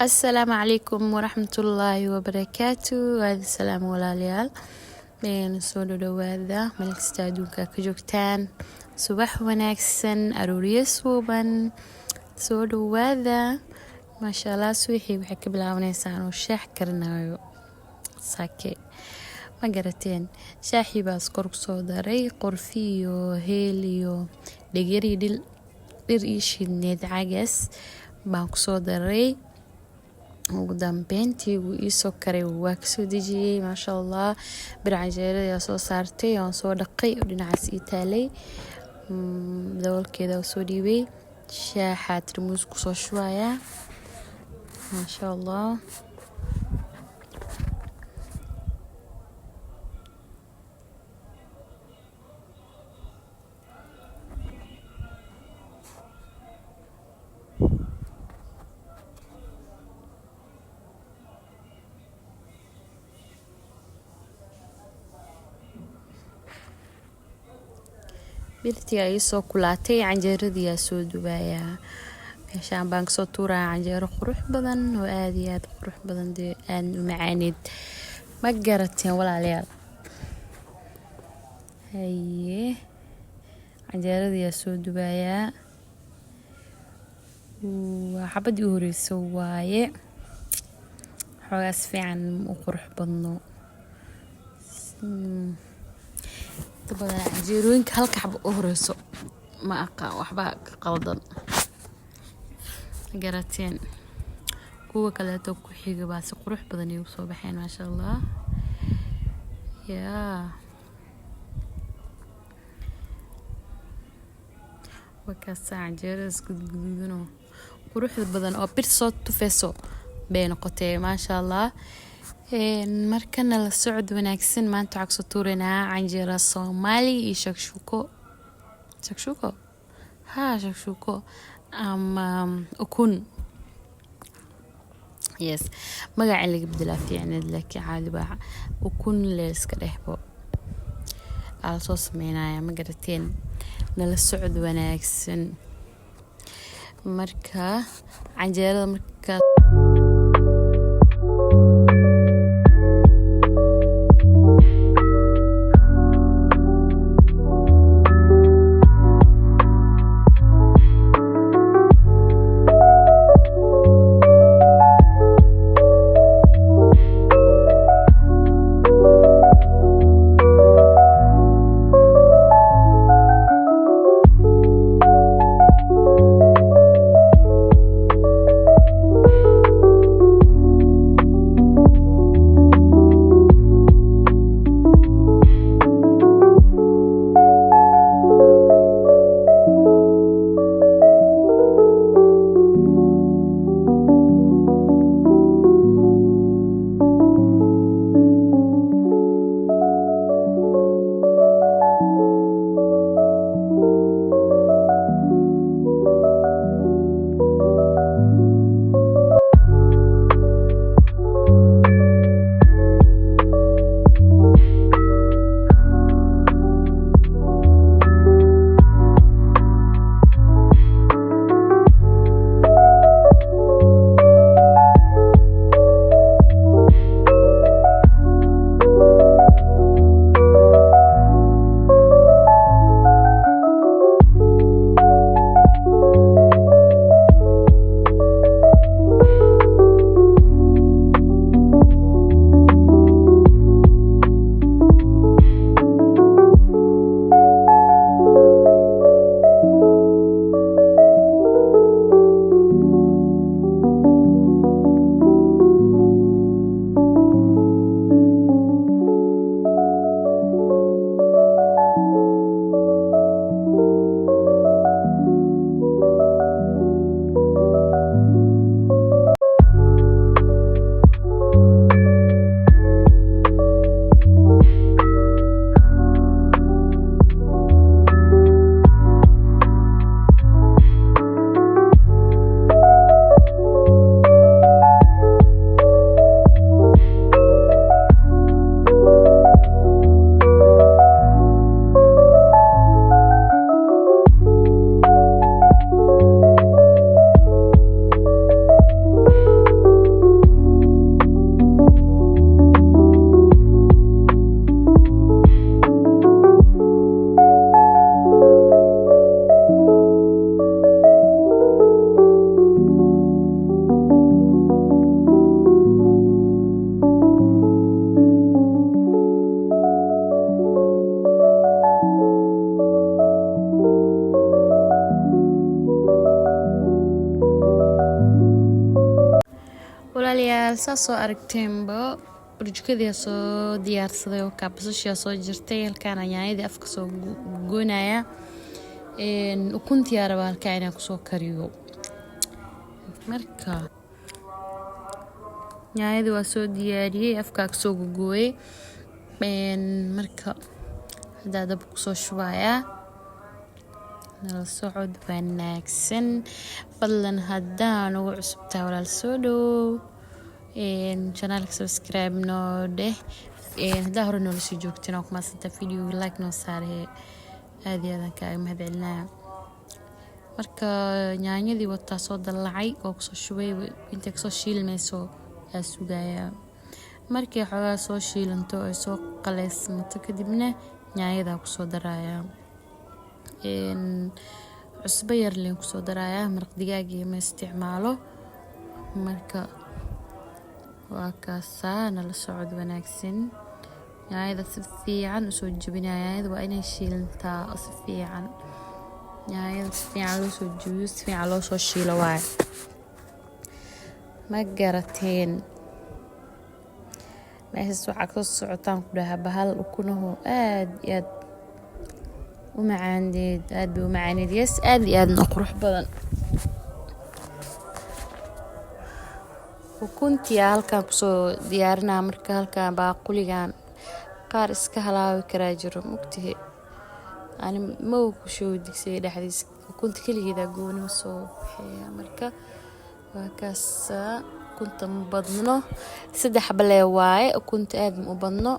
السلام عليكم ورحمة الله وبركاته. هذا السلام walaalyaal soo dhawaada meel kasta adduunka ka joogtaan. Subax wanaagsan, arooriyo suuban, soo dhawaada. Masha Allah, subaxii waxay ka bilaabanaysaa inuu shaax karinayo sake. Ma garateen, shaaxii baa iskor ku soo daray qorfi iyo heel iyo dhegir iyo dhir iyo shiidneed cagas baan ku soo daray. ugu dambeyntii wuu ii soo karay, waa ka soo dejiyay. Masha Allah, bir canjeero ayaa soo saartay, waan soo dhaqay oo dhinacaas ii taalay. daboolkeeda soo dhiibay, shaaxa tarmuus ku soo shubaya. Masha Allah, birtii ay soo kulaatay, canjeeradii ayaa soo dubayaa. meeshaan baan kasoo tuuraa canjeero qurux badan oo aad iyo aad qurux badan, dee aad u macaaneed. ma garateen walaalayaal? haye canjeeradii ayaa soo dubayaa. waa xabadii u horeysa waaye, xoogaas fiican u qurux badno. badan canjeerooyinka halka xabo u horeyso ma aqaan, waxba ka qaldan. garateen kuwa kaleeto ku xiga baa si qurux badan ay u soo baxeen. Masha Allah, yaa wakaas canjeeradas gudgududan qurux badan oo bir soo tufayso bay noqotay. Masha Allah, markana la socod wanaagsan. maanta waxaan kasoo tuureynaa canjeera Soomaali iyo shakshuko. shakshuko ama ukun. yes, magaca laga bedelaa fiicneed, laakiin caadi baa ukun la iska dhehbo ala soo sameynaya. ma garateen, nala socod wanaagsan. marka canjeerada marka walaalayaal saas soo aragteenba burjukadii soo diyaarsaday oo kaabsashiya soo jirtay halkaan yaanyadii afka soo goonaya ukuntii araba halkaan inaan kusoo kariyo marka yaanyadii waa soo diyaariyay afka soo gooyay marka hadda dab kusoo shubaya nala socod wanaagsan fadlan haddaan ugu cusubtaa walaal soo dhow channelka subscribe noo dheh haddaa hore noola sii joogtiin oo kuma santa video like noo saaree aad iyo aad kaaga mahadcelinaya marka yaanyadii wataa soo dalacay oo kusoo shubay inta kasoo shiilmayso yaa sugaya markii xogaa soo shiilanto ay soo qaleysmato kadibna yaanyada kusoo daraya cusbo yar leen kusoo daraya maraq digaag iyo ma isticmaalo marka waa kaasaa nala socod wanaagsan yaanyada si fiican usoo jabinaya yaanyada waa inay shiilantaa si fiican yaanyada si fiican loo soo jabiyo si fiican loo soo shiilo waay ma garateen meeshaas waxaa kasoo socotaan ku dhahaa bahal ukunahu aad iyo aad u macaaneed aad bay u macaaneed yes aad iyo aadna qurux badan ukuntii halkaan kusoo diyaarinaa marka halkaan baaquligan qaar iska halaawi karaa jiro mugtihi ani ma ku soo digsay dhexdiis ukunta kaligeeda gooni soo waxay marka waa kaas ukunta ma badno 3 xabo lee waaye ukunta aad ma u badno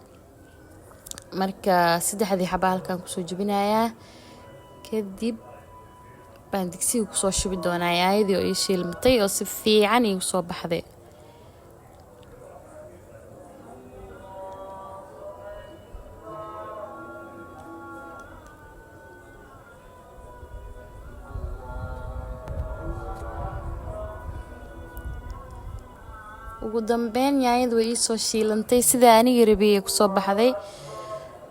marka 3 xabo halkaan kusoo jabinayaa kadib baan digsiga kusoo shubi doonaa yaayadii oo ii shiilmatay oo si fiican igu soo baxday ugu dambeyn yaanyadu way ii soo shiilantay sida aniga rabiyay ku soo baxday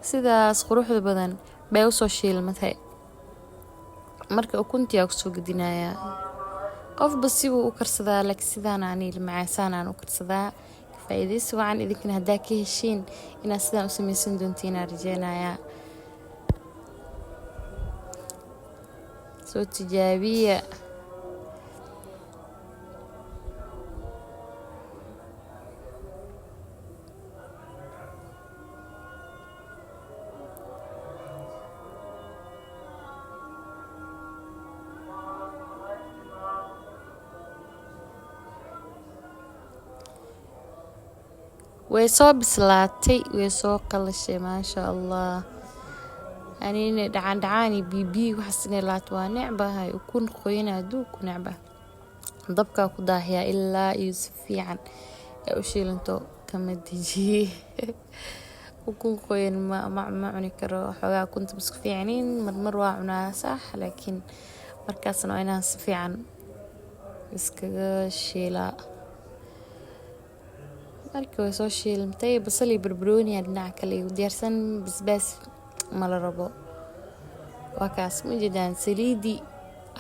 sidaas quruxda badan bay u soo shiilmatay marka ukuntii aan kusoo gudinaya qofba si uu u karsadaa laakiin sidaan ani macaan aan u karsadaa faa'iideysi wacan idinkana haddaa ka heshiin inaad sidaan u samaysan doontiin aan rajeynayaa soo tijaabiya way soo bislaatay way soo qalashay maasha Allah anina dhacan bibi waxas inay laat waa necbahay ukun qoyna aduu ku necba dabka ku daahiya ilaa iyo si fiican ee u shiilanto kama dijiye ukun qoyn ma cuni karo xogaa kunta isku fiicaniin marmar waa cunaa sax laakiin markaasna inaan si fiican iskaga shiilaa markii way soo shiilantay basal iyo barbarooni dhinaca kale u diyaarsan basbaas ma la rabo waa kaas ma jiraan saliidi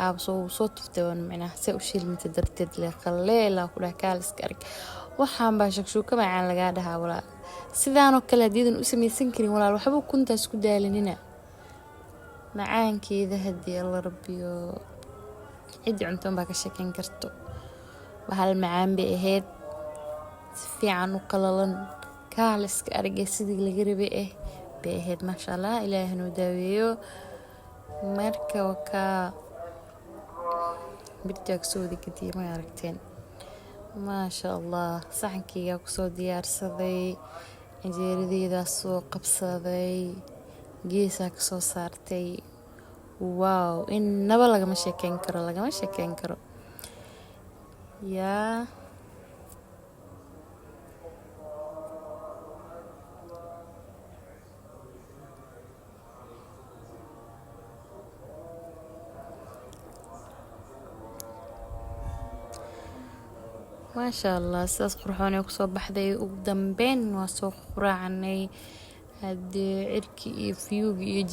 aab soo tuftay macnaha si u shiilmanta darteed le qalleela ku dhaakaal iska arag waxaan baa shakshuuka macaan laga dhahaa walaa sidaan oo kale diidan u samaysan karin walaal waxba kuntaas ku daalanina macaankeeda hadii la rabiyo cid cunto baa ka sheekan karto bahal macaan bay ahayd fiican u qalalan kaaliska aragay sidii laga rabay bay ahayd maasha Allah ilaahay noo daaweeyo marka waka bidtaag soo digtay ma aragteen maasha Allah saxankeyga ku soo diyaarsaday injeerideeda soo qabsaday geesa ka soo saartay wow inaba lagama sheekeyn karo yaa ما شاء الله ساس قرحوني وكسو بحدي وقدام بين واسو قراعني هاد عركي فيوغي